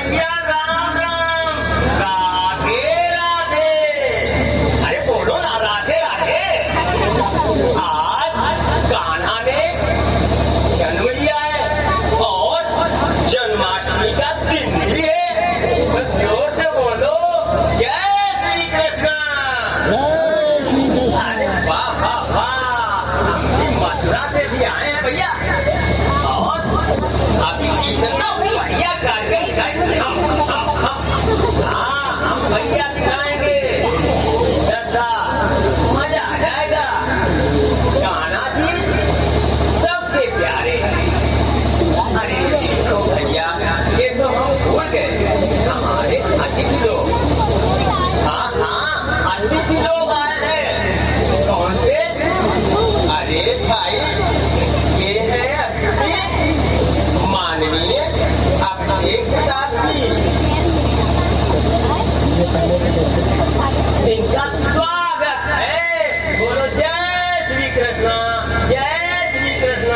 भैया राम राम, राधे राधे। अरे बोलो ना, राधे राधे। आज कान्हा ने जन्म लिया है और जन्माष्टमी का दिन भी है। तो जोर से बोलो, जय श्री कृष्ण। अरे वाह वाह वाह, मथुरा से भी आए हैं भैया और अभी इतना बढ़िया कार्यक्रम दिखाएंगे हम भैया दिखाएंगे, मजा आ जाएगा। गाना जी सबसे प्यारे। अरे तो भैया ये तो हम भूल गए, हमारे अतिथि लोग। हाँ अतिथि लोग आए हैं। कौन से? अरे भाई ये है अतिथि माननीय अभिषेक साथी। इनका स्वागत है। बोलो जय श्री कृष्ण, जय श्री कृष्ण।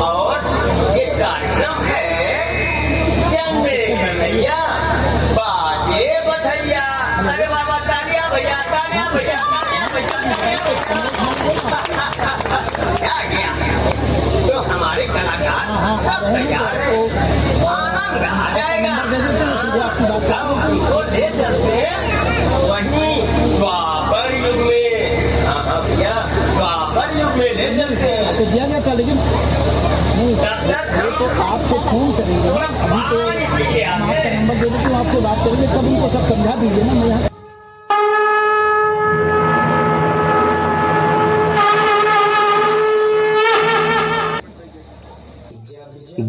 और ये कार्यक्रम है चंदे कन्हैया बाजे बधैया। अरे बाबा तालियां भैया, तालियां भैया, तालियां भैया, क्या गया? तो हमारे कलाकार सब तैयार हैं, आनंद आ जाएगा। उनको ले चलते हैं वहीं द्वापर युग में। हाँ भैया, द्वापर युग में ले चलते हैं। तो दिया गया था, लेकिन नहीं तो आपको फोन करेंगे, अभी तो आपका नंबर दे देते, आपसे बात करेंगे, तब उनको सब समझा दीजिए ना। मैं यहाँ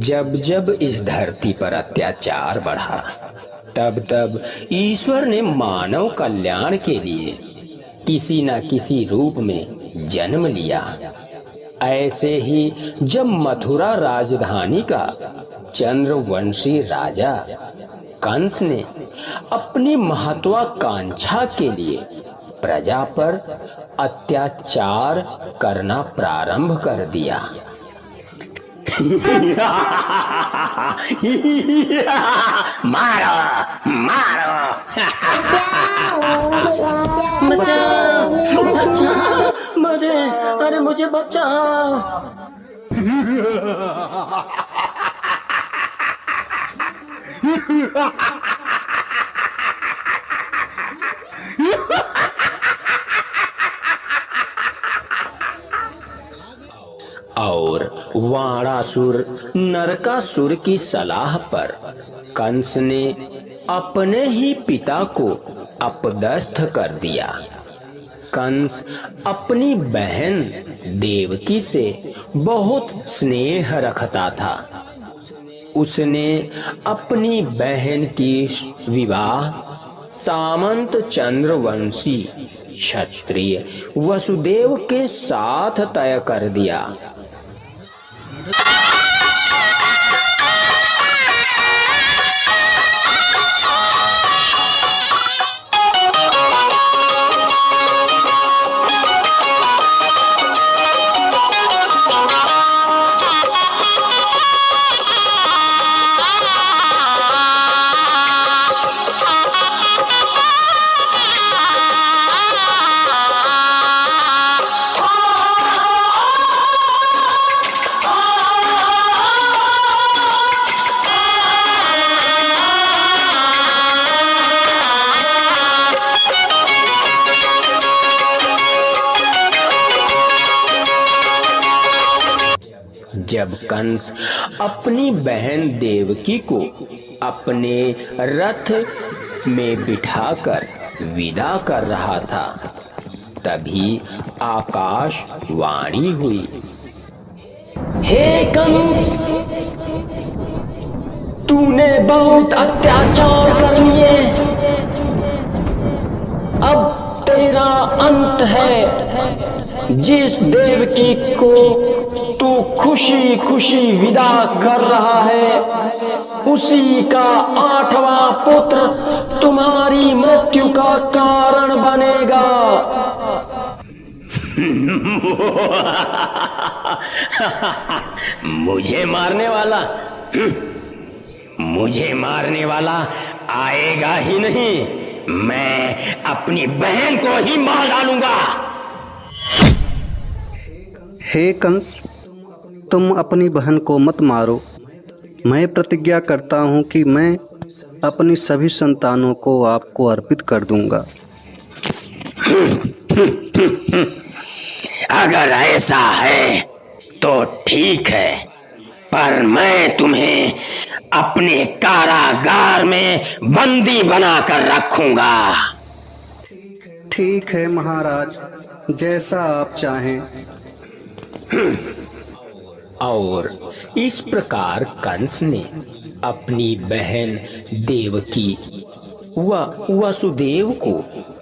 जब जब इस धरती पर अत्याचार बढ़ा, तब तब ईश्वर ने मानव कल्याण के लिए किसी न किसी रूप में जन्म लिया। ऐसे ही जब मथुरा राजधानी का चंद्रवंशी राजा कंस ने अपनी महत्वाकांक्षा के लिए प्रजा पर अत्याचार करना प्रारंभ कर दिया। मारो मारो, बचाओ बचाओ मुझे, अरे मुझे बचाओ। और वाणासुर नरकासुर की सलाह पर कंस ने अपने ही पिता को अपदस्थ कर दिया। कंस अपनी बहन देवकी से बहुत स्नेह रखता था। उसने अपनी बहन की विवाह सामंत चंद्रवंशी क्षत्रिय वसुदेव के साथ तय कर दिया। जब कंस अपनी बहन देवकी को अपने रथ में बिठाकर विदा कर रहा था, तभी आकाशवाणी हुई। हे कंस, तूने बहुत अत्याचार कर लिए, अब तेरा अंत है। जिस देवकी को तू खुशी खुशी विदा कर रहा है, उसी का 8वां पुत्र तुम्हारी मृत्यु का कारण बनेगा। मुझे मारने वाला? मुझे मारने वाला आएगा ही नहीं। मैं अपनी बहन को ही मार डालूंगा। हे कंस, तुम अपनी बहन को मत मारो। मैं प्रतिज्ञा करता हूँ कि मैं अपनी सभी संतानों को आपको अर्पित कर दूंगा। अगर ऐसा है तो ठीक है, पर मैं तुम्हें अपने कारागार में बंदी बनाकर रखूंगा। ठीक है महाराज, जैसा आप चाहें। और इस प्रकार कंस ने अपनी बहन देवकी व वसुदेव को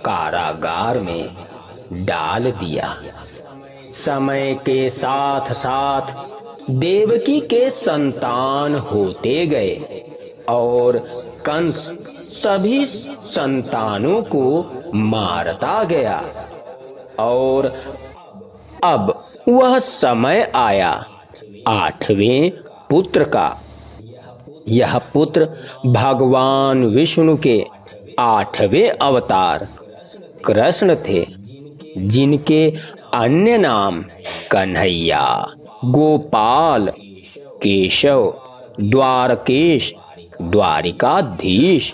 कारागार में डाल दिया। समय के साथ साथ देवकी के संतान होते गए और कंस सभी संतानों को मारता गया। और अब वह समय आया 8वें पुत्र का। यह पुत्र भगवान विष्णु के 8वें अवतार कृष्ण थे, जिनके अन्य नाम कन्हैया, गोपाल, केशव, द्वारकेश, द्वारिकाधीश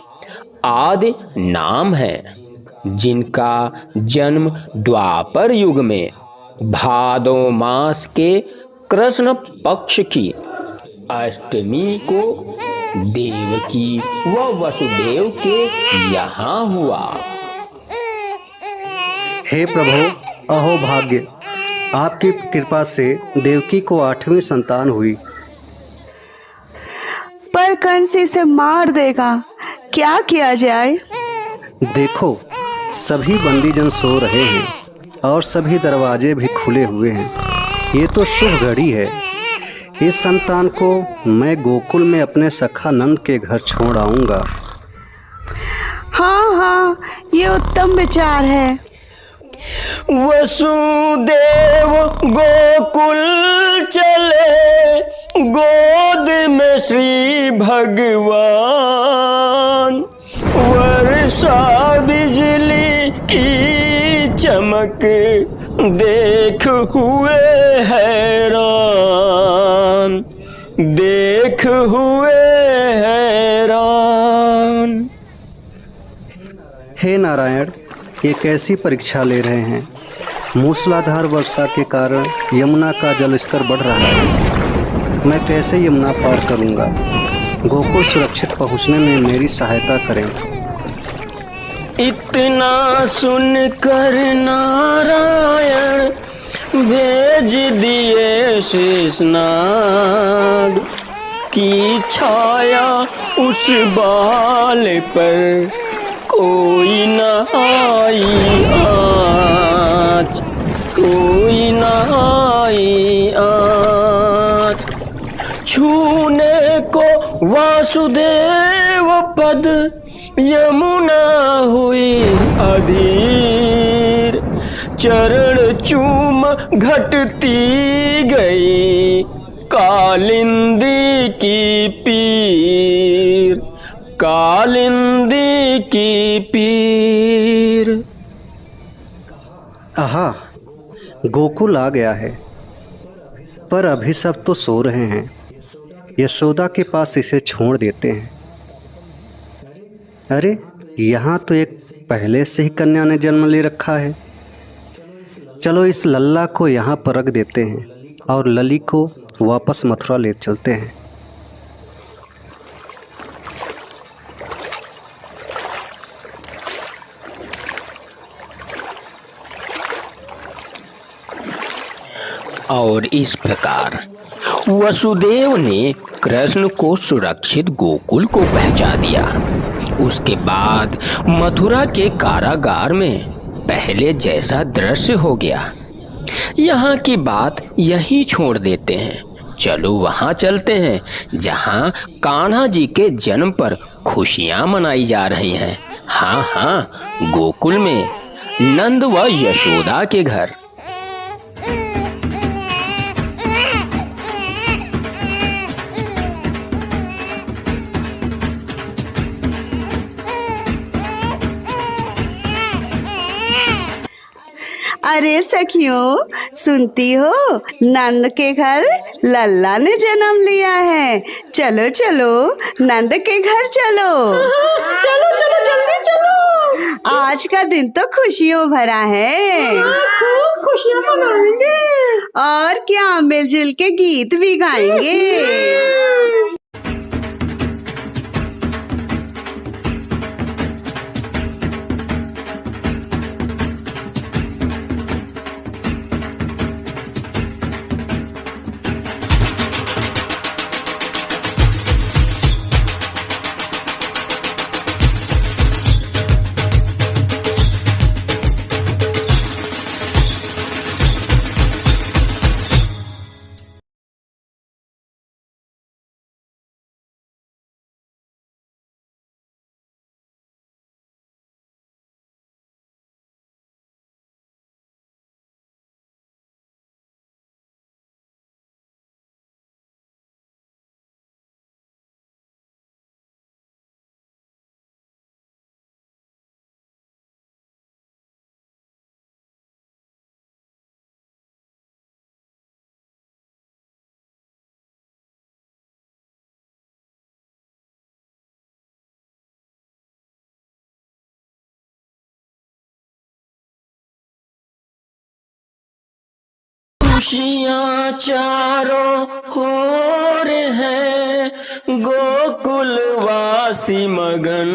आदि नाम हैं, जिनका जन्म द्वापर युग में भादो मास के कृष्ण पक्ष की अष्टमी को देवकी व वसुदेव के यहाँ हुआ। हे प्रभु, अहो भाग्य, आपकी कृपा से देवकी को 8वीं संतान हुई। पर कंस इसे मार देगा, क्या किया जाए? देखो, सभी बंदीजन सो रहे हैं और सभी दरवाजे भी खुले हुए हैं। ये तो शुभ घड़ी है। इस संतान को मैं गोकुल में अपने सखा नंद के घर छोड़ आऊंगा। हाँ हाँ, ये उत्तम विचार है। वसुदेव गोकुल चले, गोद में श्री भगवान, वर्षा बिजली की चमक देख हुए हैरान, देख हुए हैरान। हे नारायण, ये कैसी परीक्षा ले रहे हैं? मूसलाधार वर्षा के कारण यमुना का जल स्तर बढ़ रहा है। मैं कैसे यमुना पार करूंगा? गोकुल सुरक्षित पहुंचने में मेरी सहायता करें। इतना सुनकर नारायण भेज दिए शेषनाग की छाया उस बाल पर कोई न आई आज, कोई न आई आज। छूने को वासुदेव पद यमुना हुई अधीर, चरण चूम घटती गई कालिंदी की पीर, कालिंदी की पीर। आहा, गोकुल आ गया है, पर अभी सब तो सो रहे हैं। यशोदा के पास इसे छोड़ देते हैं। अरे, यहाँ तो एक पहले से ही कन्या ने जन्म ले रखा है। चलो इस लल्ला को यहाँ पर रख देते हैं और लली को वापस मथुरा ले चलते हैं। और इस प्रकार वसुदेव ने कृष्ण को सुरक्षित गोकुल को पहुंचा दिया। उसके बाद मथुरा के कारागार में पहले जैसा दृश्य हो गया। यहाँ की बात यही छोड़ देते हैं। चलो वहाँ चलते हैं जहाँ कान्हा जी के जन्म पर खुशियाँ मनाई जा रही हैं। हाँ हाँ, गोकुल में नंद व यशोदा के घर। अरे सखियों, सुनती हो, नंद के घर लल्ला ने जन्म लिया है। चलो चलो नंद के घर चलो। चलो चलो जल्दी चलो। आज का दिन तो खुशियों भरा है। खूब खुशियाँ मनाएंगे। और क्या, मिलजुल के गीत भी गाएंगे। खुशियाँ चारों ओर है, गोकुलवासी मगन।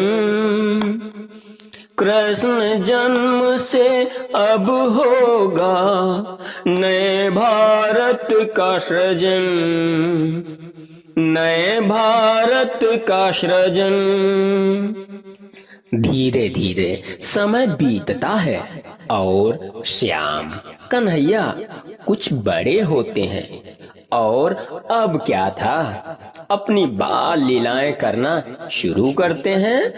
कृष्ण जन्म से अब होगा नए भारत का सृजन, नए भारत का सृजन। धीरे धीरे समय बीतता है और श्याम कन्हैया कुछ बड़े होते हैं। और अब क्या था, अपनी बाल लीलाएं करना शुरू करते हैं।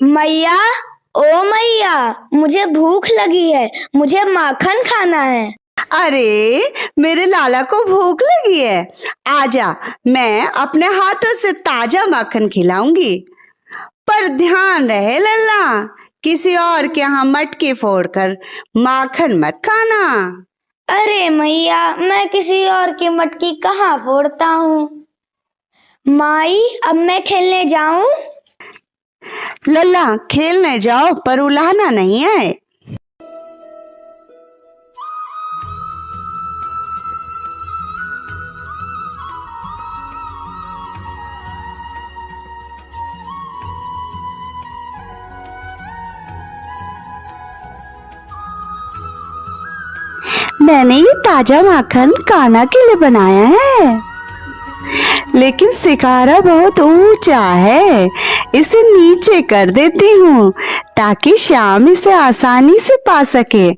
मैया, ओ मैया, मुझे भूख लगी है, मुझे माखन खाना है। अरे मेरे लाला को भूख लगी है, आजा, मैं अपने हाथों से ताजा माखन खिलाऊंगी। पर ध्यान रहे लल्ला, किसी और के यहाँ मटकी फोड़कर माखन मत खाना। अरे मैया, मैं किसी और की मटकी कहाँ फोड़ता हूँ। माई, अब मैं खेलने जाऊं? लल्ला खेलने जाओ, पर उलाहना नहीं है। मैंने ये ताजा माखन कान्हा के लिए बनाया है, लेकिन शिकारा बहुत ऊंचा है, इसे नीचे कर देती हूँ ताकि श्याम इसे आसानी से पा सके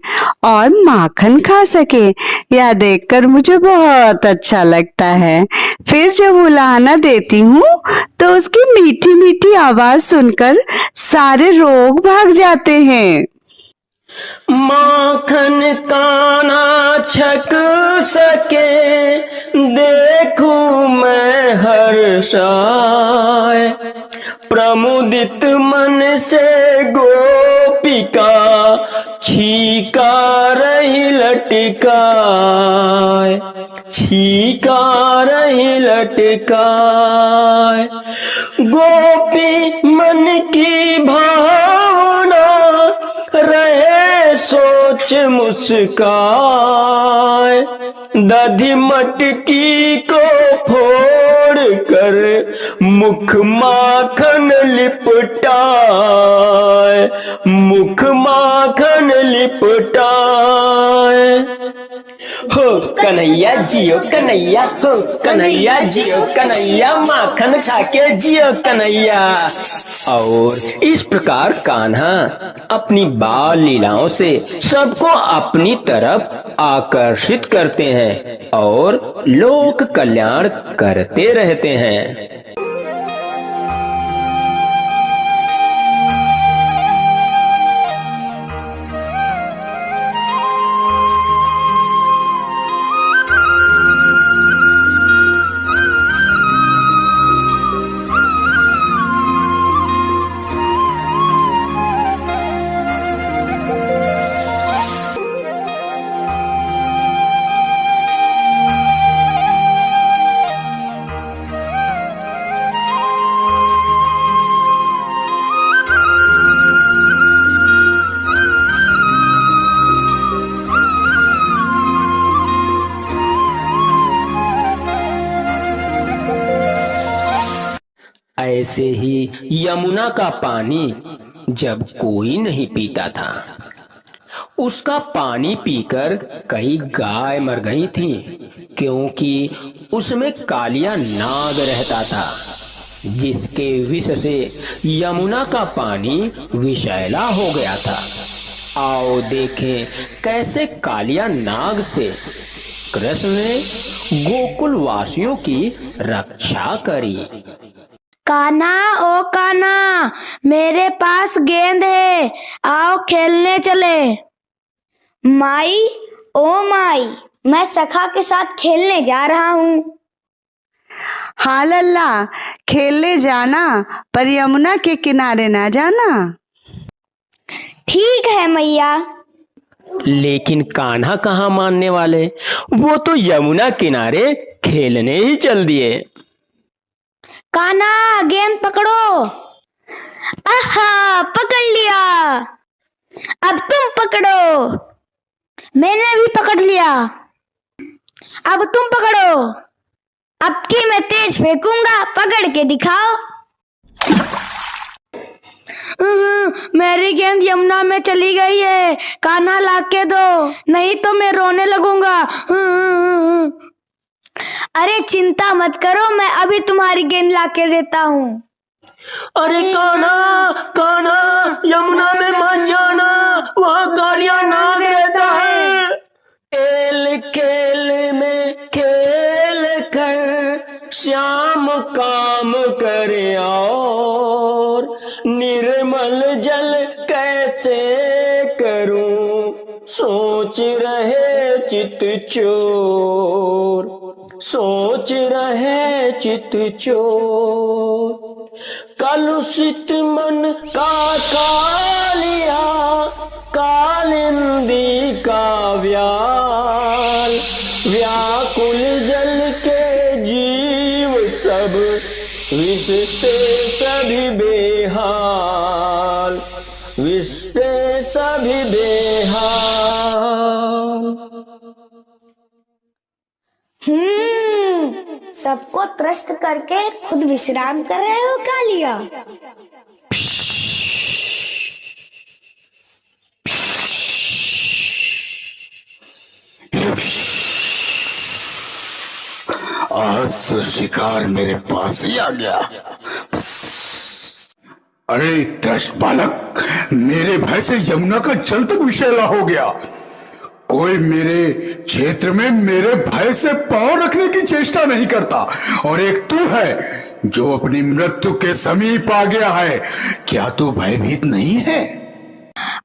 और माखन खा सके। यह देखकर मुझे बहुत अच्छा लगता है। फिर जब उलाहना देती हूँ तो उसकी मीठी मीठी आवाज सुनकर सारे रोग भाग जाते हैं। माखन काना छक सके, देखूं मैं हर्षाय। प्रमुदित मन से गोपिका छीका रही लटकाए, छीका रही लटकाए। गोपी मन की भावना रहे सोच मुस्काए। दधी मटकी को फोड़ कर मुख माखन लिपटाए, मुख माखन लिपटाए। हो कन्हैया जियो कन्हैया, हो कन्हैया जियो कन्हैया, माखन खाके जियो कन्हैया। और इस प्रकार कान्हा अपनी बाल लीलाओं से सबको अपनी तरफ आकर्षित करते हैं और लोक कल्याण करते रहते हैं। ऐसे ही यमुना का पानी जब कोई नहीं पीता था, उसका पानी पीकर कई गाय मर गई थीं, क्योंकि उसमें कालिया नाग रहता था, जिसके विष से यमुना का पानी विषैला हो गया था। आओ देखें कैसे कालिया नाग से कृष्ण ने गोकुल वासियों की रक्षा करी। कान्हा, ओ कान्हा, मेरे पास गेंद है, आओ खेलने चले। माई, ओ माई, मैं सखा के साथ खेलने जा रहा हूँ। हाँ लल्ला, खेलने जाना, पर यमुना के किनारे ना जाना। ठीक है मैया। लेकिन कान्हा कहाँ मानने वाले, वो तो यमुना किनारे खेलने ही चल दिए। कान्हा, गेंद पकड़ो। आहा, पकड़ लिया। अब तुम पकड़ो। मैंने भी पकड़ लिया। अब तुम पकड़ो। अब की मैं तेज फेंकूंगा, पकड़ के दिखाओ। मेरी गेंद यमुना में चली गई है, कान्हा लाके दो, नहीं तो मैं रोने लगूंगा। अरे चिंता मत करो, मैं अभी तुम्हारी गेंद लाके देता हूँ। अरे कान्हा, कान्हा, यमुना में मत जाना, वहाँ कालिया नाग रहता है। खेल खेल में खेल कर श्याम काम करे, और निर्मल जल कैसे करूं, सोच रहे चित चोर, सोच रहे चित चोर। कलुषित मन का कालिया, कालिंदी का व्याल, व्याकुल जल के जीव सब, विष से सभी बेहाल, विष से सभी बेहाल। सबको त्रस्त करके खुद विश्राम कर रहे हो कालिया। आज तो शिकार मेरे पास ही आ गया। अरे त्रस्त बालक, मेरे भय से यमुना का जल तक विषैला हो गया। कोई मेरे क्षेत्र में मेरे भय से पांव रखने की चेष्टा नहीं करता, और एक तू है जो अपनी मृत्यु के समीप आ गया है। क्या तू भयभीत नहीं है?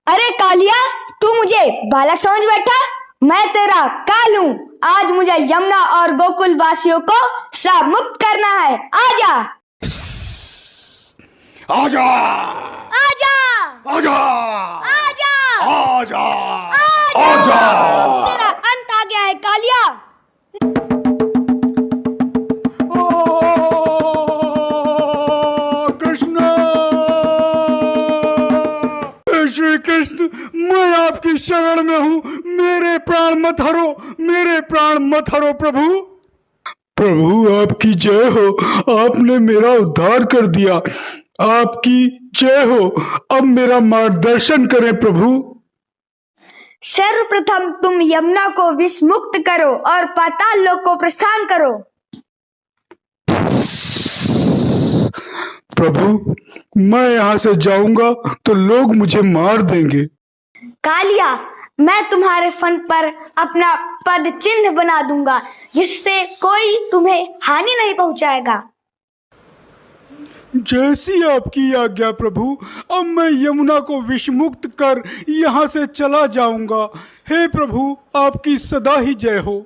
अरे कालिया, तू मुझे बालक समझ बैठा? मैं तेरा काल हूँ। आज मुझे यमुना और गोकुल वासियों को श्राप मुक्त करना है। आजा, आजा, आजा, आजा, आजा, आजा, आजा। तेरा अंत आ गया है कालिया। कृष्ण, श्री कृष्ण, मैं आपकी शरण में हूँ। मेरे प्राण मत हरो, मेरे प्राण मत हरो प्रभु। प्रभु आपकी जय हो, आपने मेरा उद्धार कर दिया। आपकी जय हो। अब मेरा मार्गदर्शन करें प्रभु। सर्वप्रथम तुम यमुना को विष मुक्त करो और पाताल लोक को प्रस्थान करो। प्रभु, मैं यहाँ से जाऊंगा तो लोग मुझे मार देंगे। कालिया, मैं तुम्हारे फन पर अपना पद चिन्ह बना दूंगा, जिससे कोई तुम्हें हानि नहीं पहुंचाएगा। जैसी आपकी आज्ञा प्रभु। अब मैं यमुना को विषमुक्त कर यहाँ से चला जाऊंगा। हे प्रभु, आपकी सदा ही जय हो।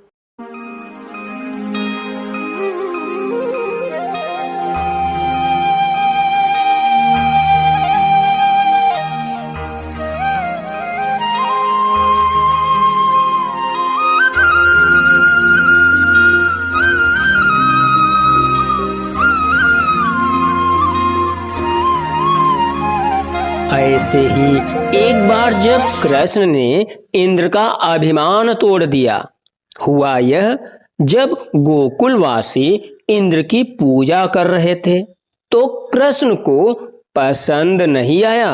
ऐसे ही एक बार जब कृष्ण ने इंद्र का अभिमान तोड़ दिया, हुआ यह जब गोकुलवासी इंद्र की पूजा कर रहे थे, तो कृष्ण को पसंद नहीं आया।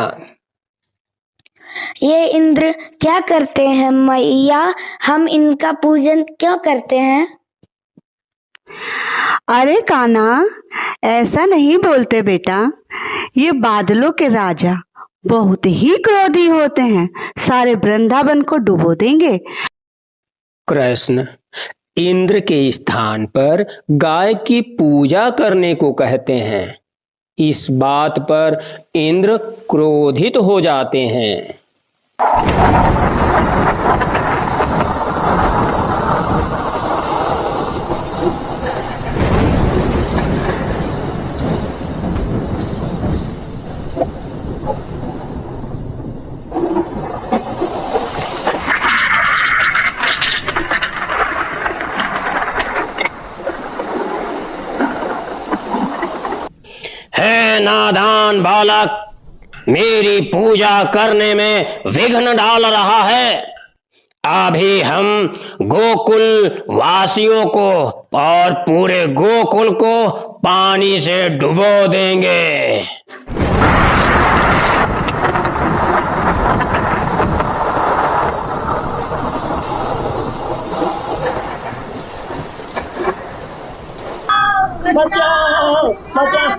ये इंद्र क्या करते हैं मैया? हम इनका पूजन क्यों करते हैं? अरे कान्हा, ऐसा नहीं बोलते बेटा। ये बादलों के राजा बहुत ही क्रोधी होते हैं, सारे वृंदावन को डुबो देंगे। कृष्ण इंद्र के स्थान पर गाय की पूजा करने को कहते हैं। इस बात पर इंद्र क्रोधित हो जाते हैं। है नादान बालक, मेरी पूजा करने में विघ्न डाल रहा है। अभी हम गोकुल वासियों को और पूरे गोकुल को पानी से डुबो देंगे। बचाओ बचाओ,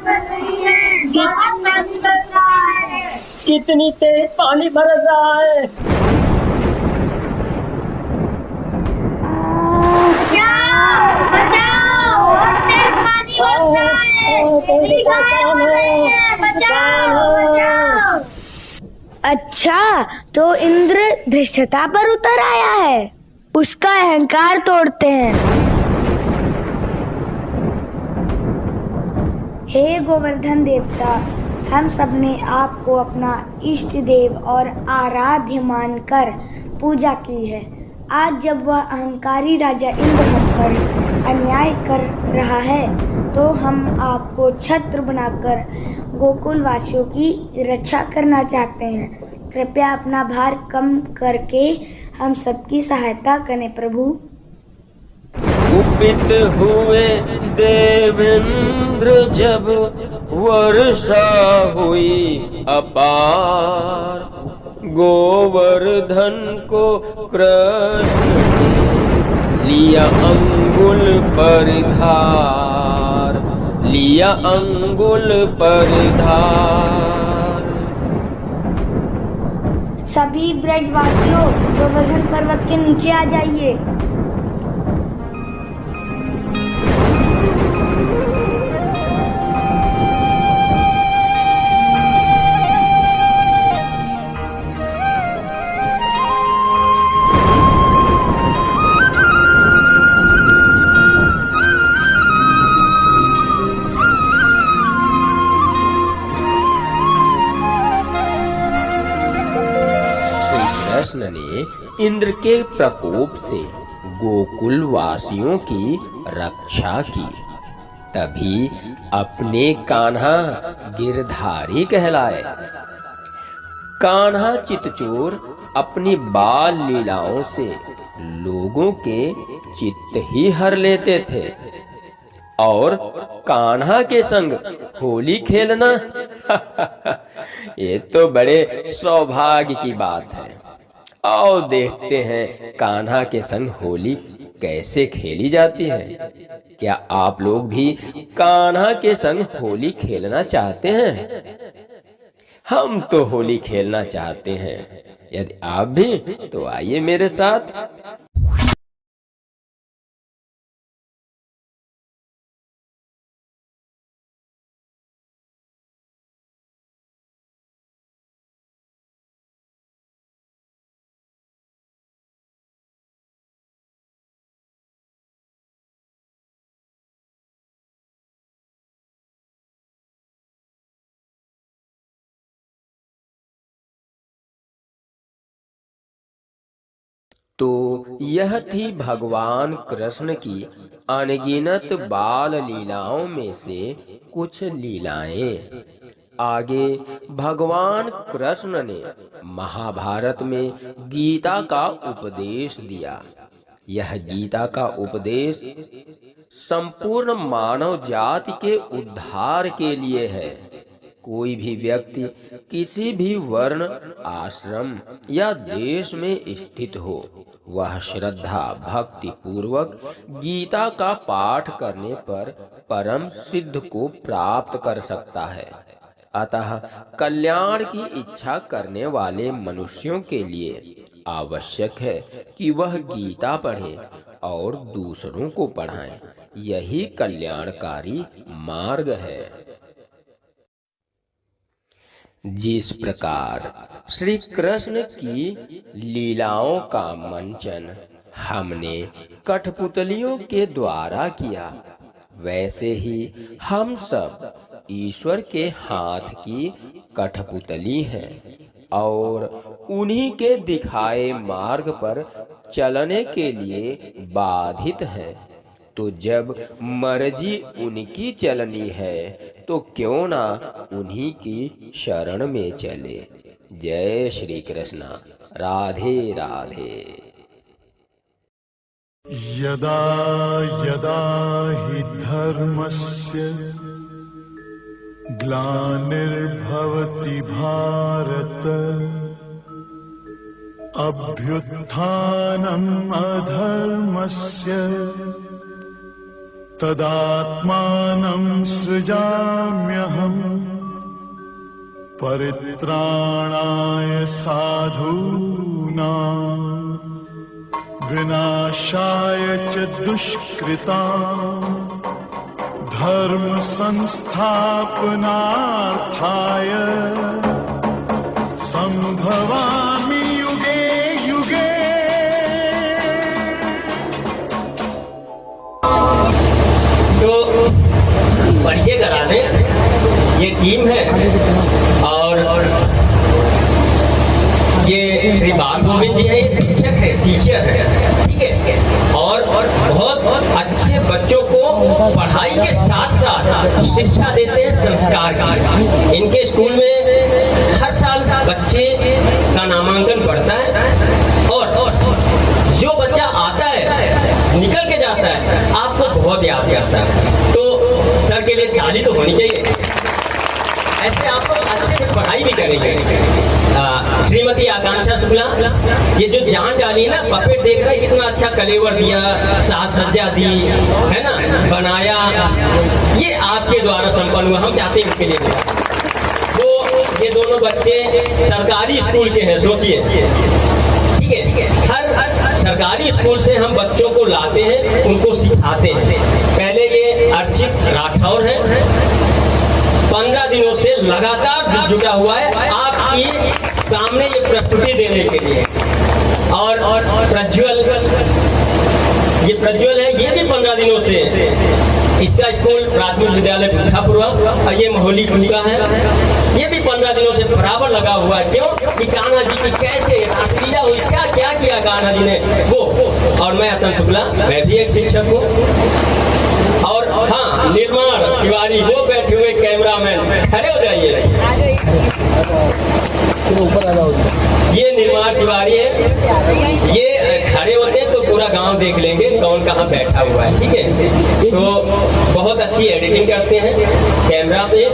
कितनी तेज पानी बरस रहा है। अच्छा, तो इंद्र धृष्टता पर उतर आया है। उसका अहंकार तोड़ते हैं। हे गोवर्धन देवता, हम सब ने आपको अपना इष्ट देव और आराध्य मानकर पूजा की है। आज जब वह अहंकारी राजा इंद्र हम पर अन्याय कर रहा है, तो हम आपको छत्र बनाकर गोकुल वासियों की रक्षा करना चाहते हैं। कृपया अपना भार कम करके हम सबकी सहायता करें प्रभु। कुपित हुए देवेंद्र जब वर्षा हुई अपार, गोवर्धन को कृष्ण लिया अंगुल पर धार, लिया अंगुल पर धार। सभी ब्रजवासियों, गोवर्धन पर्वत के नीचे आ जाइए। कृष्ण ने इंद्र के प्रकोप से गोकुल वासियों की रक्षा की। तभी अपने कान्हा गिरधारी कहलाए। कान्हा चितचोर अपनी बाल लीलाओं से लोगों के चित्त ही हर लेते थे। और कान्हा के संग होली खेलना ये तो बड़े सौभाग्य की बात है। आओ देखते हैं कान्हा के संग होली कैसे खेली जाती है। क्या आप लोग भी कान्हा के संग होली खेलना चाहते हैं? हम तो होली खेलना चाहते हैं। यदि आप भी, तो आइए मेरे साथ। तो यह थी भगवान कृष्ण की अनगिनत बाल लीलाओं में से कुछ लीलाएं। आगे भगवान कृष्ण ने महाभारत में गीता का उपदेश दिया। यह गीता का उपदेश संपूर्ण मानव जाति के उद्धार के लिए है। कोई भी व्यक्ति किसी भी वर्ण, आश्रम या देश में स्थित हो, वह श्रद्धा भक्ति पूर्वक गीता का पाठ करने पर परम सिद्ध को प्राप्त कर सकता है। अतः कल्याण की इच्छा करने वाले मनुष्यों के लिए आवश्यक है कि वह गीता पढ़े और दूसरों को पढ़ाएं। यही कल्याणकारी मार्ग है। जिस प्रकार श्री कृष्ण की लीलाओं का मंचन हमने कठपुतलियों के द्वारा किया, वैसे ही हम सब ईश्वर के हाथ की कठपुतली हैं और उन्हीं के दिखाए मार्ग पर चलने के लिए बाधित हैं। तो जब मर्जी उनकी चलनी है तो क्यों ना उन्हीं की शरण में चले। जय श्री कृष्ण। राधे राधे। यदा यदा हि धर्मस्य ग्लानिर्भवति भारत अभ्युत्थानम् अधर्मस्य तदात्मानं सृजाम्यहम् परित्राणाय साधूनां विनाशाय च दुष्कृतां धर्म संस्थापनार्थाय संभवामि युगे युगे। तो परिचय करा दें, ये टीम है और ये श्री बाल गोविंद जी है, शिक्षक है, टीचर है, ठीक है। और बहुत अच्छे बच्चों को पढ़ाई के साथ साथ शिक्षा देते हैं, संस्कार की। इनके स्कूल में हर साल बच्चे का नामांकन बढ़ता है और जो बच्चा आता है निकल के जाता है आपको बहुत याद करता है। तो सर के लिए ताली तो होनी चाहिए। ऐसे आप अच्छे से पढ़ाई भी करेंगे। श्रीमती आकांक्षा शुक्ला, ये जो जान डाली ना, पपेट देख रहे कितना अच्छा कलेवर दिया, साज सज्जा दी है ना, बनाया, ये आपके द्वारा संपन्न हुआ। हम चाहते हैं इसके लिए तो ये दोनों बच्चे सरकारी स्कूल के हैं, सोचिए, ठीक है। हर सरकारी स्कूल से हम बच्चों को लाते हैं, उनको सिखाते हैं। पहले ये अर्चित राठौर है, 15 दिनों से लगातार जुटा हुआ है आपकी सामने ये प्रस्तुति देने के लिए। और प्रज्वल, ये प्रज्वल है, ये भी 15 दिनों से इसका स्कूल प्राथमिक विद्यालय भूखापुरा और ये मोहली का है, ये भी 15 दिनों से बराबर लगा हुआ है। क्यों कि कान्हा जी की कैसे रासलीला हुई, क्या क्या किया कान्हा जी ने वो। और मैं अतन शुक्ला, मैं भी एक शिक्षक हूँ। और हाँ, निर्माण तिवारी वो बैठे हुए कैमरामैन, खड़े हो जाइए। ये निर्माण तिवारी है, ये खड़े होते हैं तो पूरा गांव देख लेंगे कौन कहाँ बैठा हुआ है, ठीक है। तो बहुत अच्छी एडिटिंग करते हैं, कैमरा पे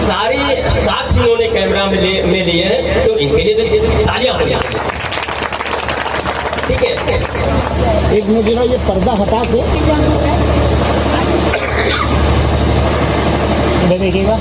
सारी साक्ष्य इन्होंने कैमरा में लिए हैं, तो इनके लिए तालियां होनी चाहिए, ठीक है। एक मिनट जरा ये पर्दा हटा के देखिएगा।